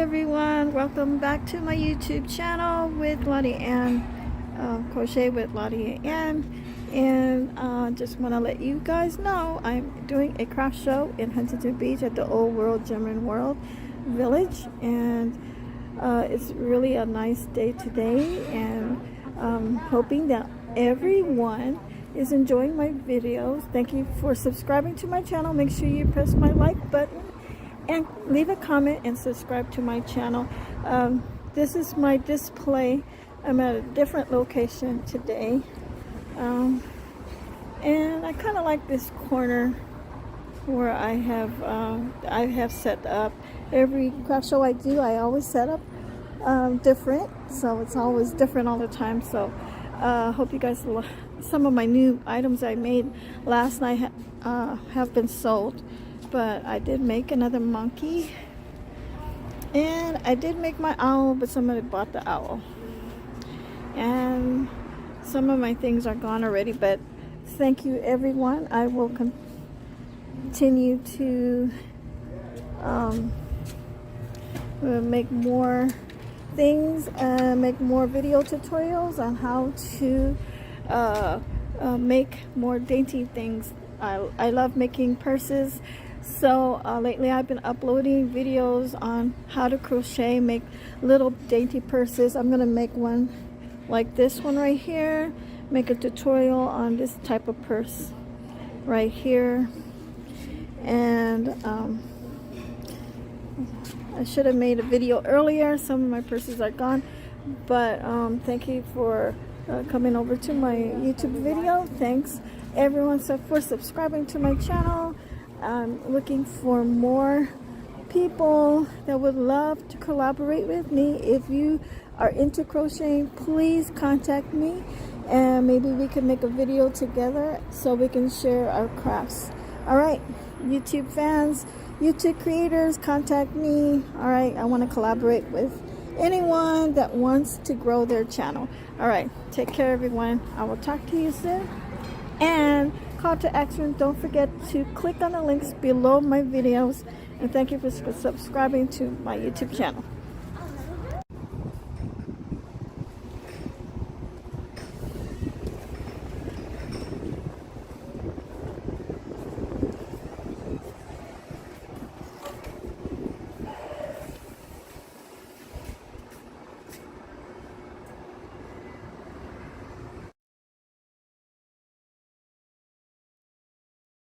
everyone, welcome back to my YouTube channel with Laudiaann, Crochet with Laudiaann, and just want to let you guys know I'm doing a craft show in Huntington Beach at the Old World German World Village, and it's really a nice day today, and hoping that everyone is enjoying my videos. Thank you for subscribing to my channel. Make sure you press my like button and leave a comment and subscribe to my channel. This is my display. I'm at a different location today, and I kind of like this corner where I have set up. Every craft show I do, I always set up different, so it's always different all the time. So hope you guys some of my new items I made last night have been sold. But I did make another monkey, and I did make my owl, but somebody bought the owl, and some of my things are gone already. But thank you, everyone. I will continue to make more things, make more video tutorials on how to make more dainty things. I love making purses. So lately I've been uploading videos on how to crochet, make little dainty purses. I'm going to make one like this one right here, make a tutorial on this type of purse right here. And I should have made a video earlier. Some of my purses are gone, but thank you for coming over to my YouTube video. Thanks everyone for subscribing to my channel. I'm looking for more people that would love to collaborate with me. If you are into crocheting, please contact me, and maybe we can make a video together so we can share our crafts. All right, YouTube fans, YouTube creators, contact me. All right, I want to collaborate with anyone that wants to grow their channel. All right, take care, everyone. I will talk to you soon. And call to action, don't forget to click on the links below my videos, and thank you for subscribing to my YouTube channel.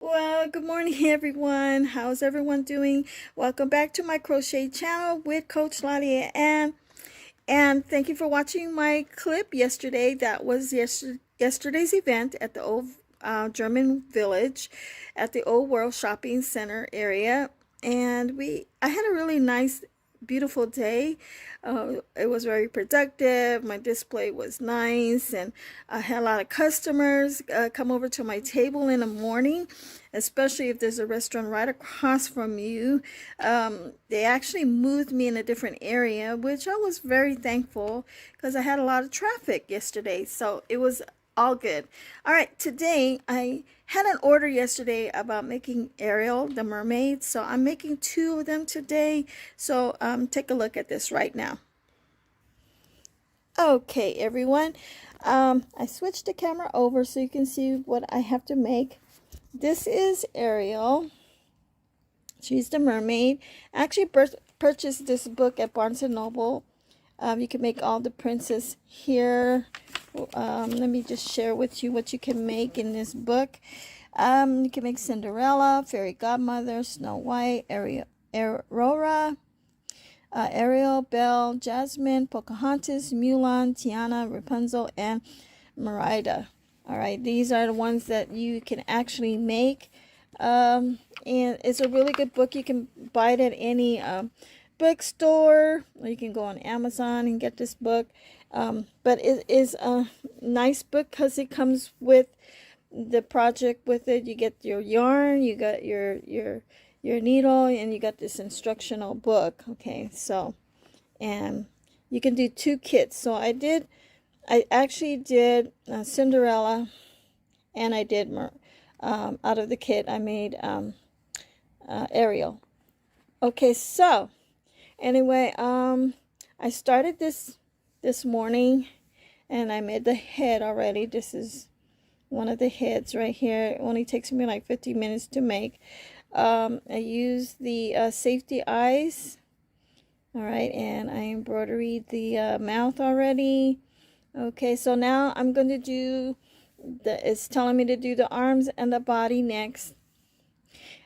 Well, good morning, everyone. How's everyone doing? Welcome back to my crochet channel with Coach Laudiaann, and thank you for watching my clip yesterday. That was yesterday's event at the Old German Village at the Old World Shopping Center area, and I had a really nice, beautiful day. It was very productive. My display was nice, and I had a lot of customers come over to my table in the morning, especially if there's a restaurant right across from you. They actually moved me in a different area, which I was very thankful because I had a lot of traffic yesterday, so it was all good. All right, today I had an order yesterday about making Ariel the mermaid, so I'm making 2 of them today. So take a look at this right now. Okay, everyone, I switched the camera over so you can see what I have to make. This is Ariel. She's the mermaid. I actually purchased this book at Barnes & Noble. You can make all the princess here. Let me just share with you what you can make in this book. You can make Cinderella, Fairy Godmother, Snow White, Aurora, Ariel, Belle, Jasmine, Pocahontas, Mulan, Tiana, Rapunzel, and Merida. All right, these are the ones that you can actually make. And it's a really good book. You can buy it at any bookstore, or you can go on Amazon and get this book. But it is a nice book because it comes with the project with it. You get your yarn, you got your needle, and you got this instructional book. Okay, so, and you can do 2 kits. So I actually did Cinderella, and I did out of the kit I made Ariel. Okay, so Anyway, I started this morning, and I made the head already. This is one of the heads right here. It only takes me like 15 minutes to make. I use the safety eyes. All right, and I embroidered the mouth already. Okay, so now I'm going to do it's telling me to do the arms and the body next.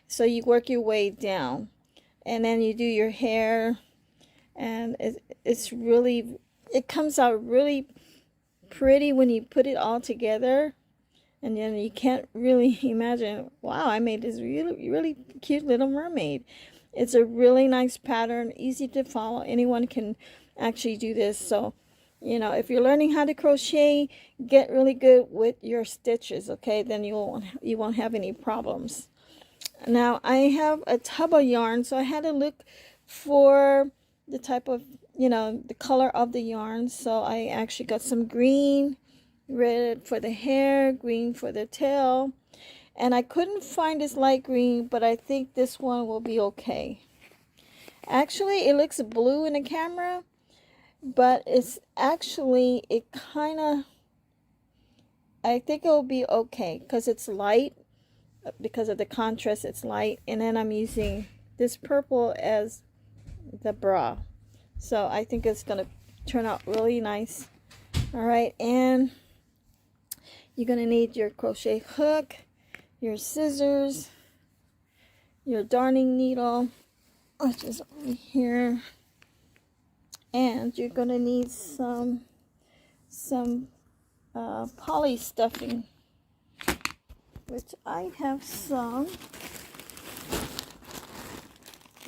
So you work your way down, and then you do your hair, and it comes out really pretty when you put it all together. And then you can't really imagine, wow, I made this really, really cute little mermaid. It's a really nice pattern, easy to follow. Anyone can actually do this. So, you know, if you're learning how to crochet, get really good with your stitches, okay? Then you won't have any problems. Now, I have a tub of yarn, so I had to look for the type of, you know, the color of the yarn. So I actually got some green, red for the hair, green for the tail, and I couldn't find this light green, but I think this one will be okay. Actually, it looks blue in the camera, but it's actually, I think it will be okay because it's light, because of the contrast, it's light. And then I'm using this purple as the bra, so I think it's gonna turn out really nice. All right, and you're going to need your crochet hook, your scissors, your darning needle, which is over here, and you're going to need some poly stuffing, which I have some.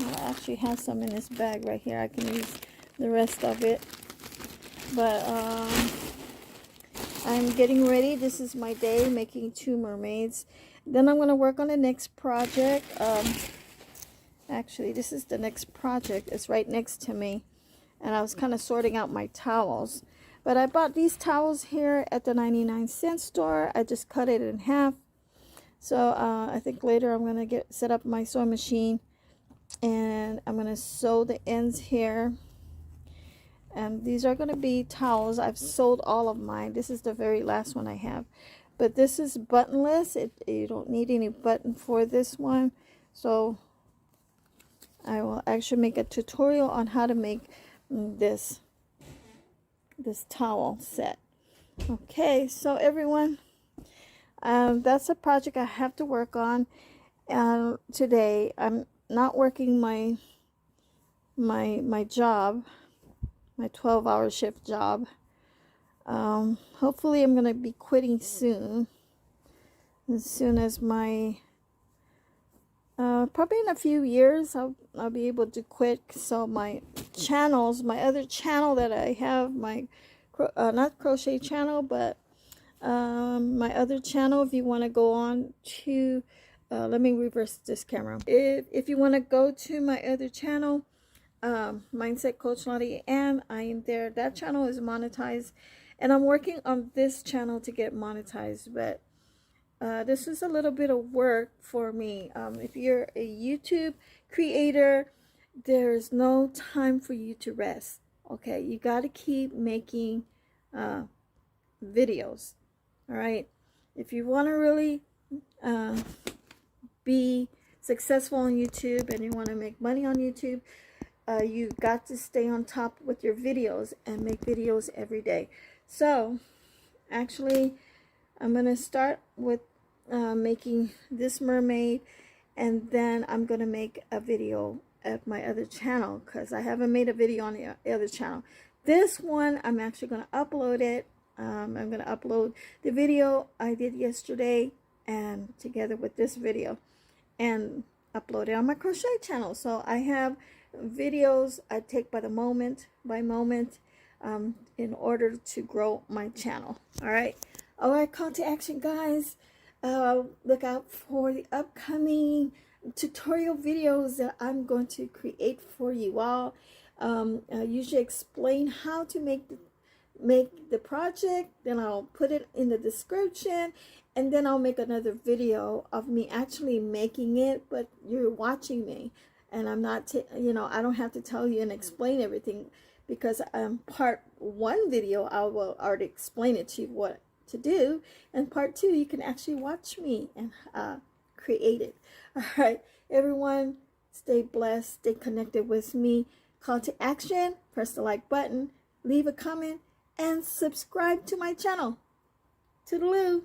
I actually have some in this bag right here. I can use the rest of it, but I'm getting ready. This is my day, making 2 mermaids. Then I'm going to work on the next project. Actually, this is the next project. It's right next to me. And I was kind of sorting out my towels. But I bought these towels here at the 99-cent store. I just cut it in half. So I think later I'm going to set up my sewing machine. And I'm going to sew the ends here. And these are going to be towels. I've sold all of mine. This is the very last one I have. But this is buttonless. You don't need any button for this one. So I will actually make a tutorial on how to make this towel set. Okay, so everyone, that's a project I have to work on today. I'm not working my job, my 12-hour shift job. Hopefully I'm going to be quitting soon. As soon as my probably in a few years I'll be able to quit. So my channels, my other channel that I have, my not crochet channel, but my other channel, if you want to go on to let me reverse this camera. If you want to go to my other channel, Mindset Coach Laudiaann, I am there. That channel is monetized, and I'm working on this channel to get monetized, but this is a little bit of work for me. If you're a YouTube creator, there's no time for you to rest. Okay, you got to keep making videos. All right, if you want to really be successful on YouTube and you want to make money on YouTube, you've got to stay on top with your videos and make videos every day. So actually I'm going to start with making this mermaid, and then I'm going to make a video at my other channel because I haven't made a video on the other channel. This one I'm actually going to upload it. I'm going to upload the video I did yesterday and together with this video and upload it on my crochet channel. So I have videos I take by moment in order to grow my channel. All right, call to action, guys. Look out for the upcoming tutorial videos that I'm going to create for you all. I usually explain how to make the project, then I'll put it in the description, and then I'll make another video of me actually making it, but you're watching me. and I'm not, you know, I don't have to tell you and explain everything, because part 1 video I will already explain it to you what to do, and part 2 you can actually watch me and create it. All right, everyone, stay blessed, stay connected with me. Call to action: press the like button, leave a comment, and subscribe to my channel. Toodaloo.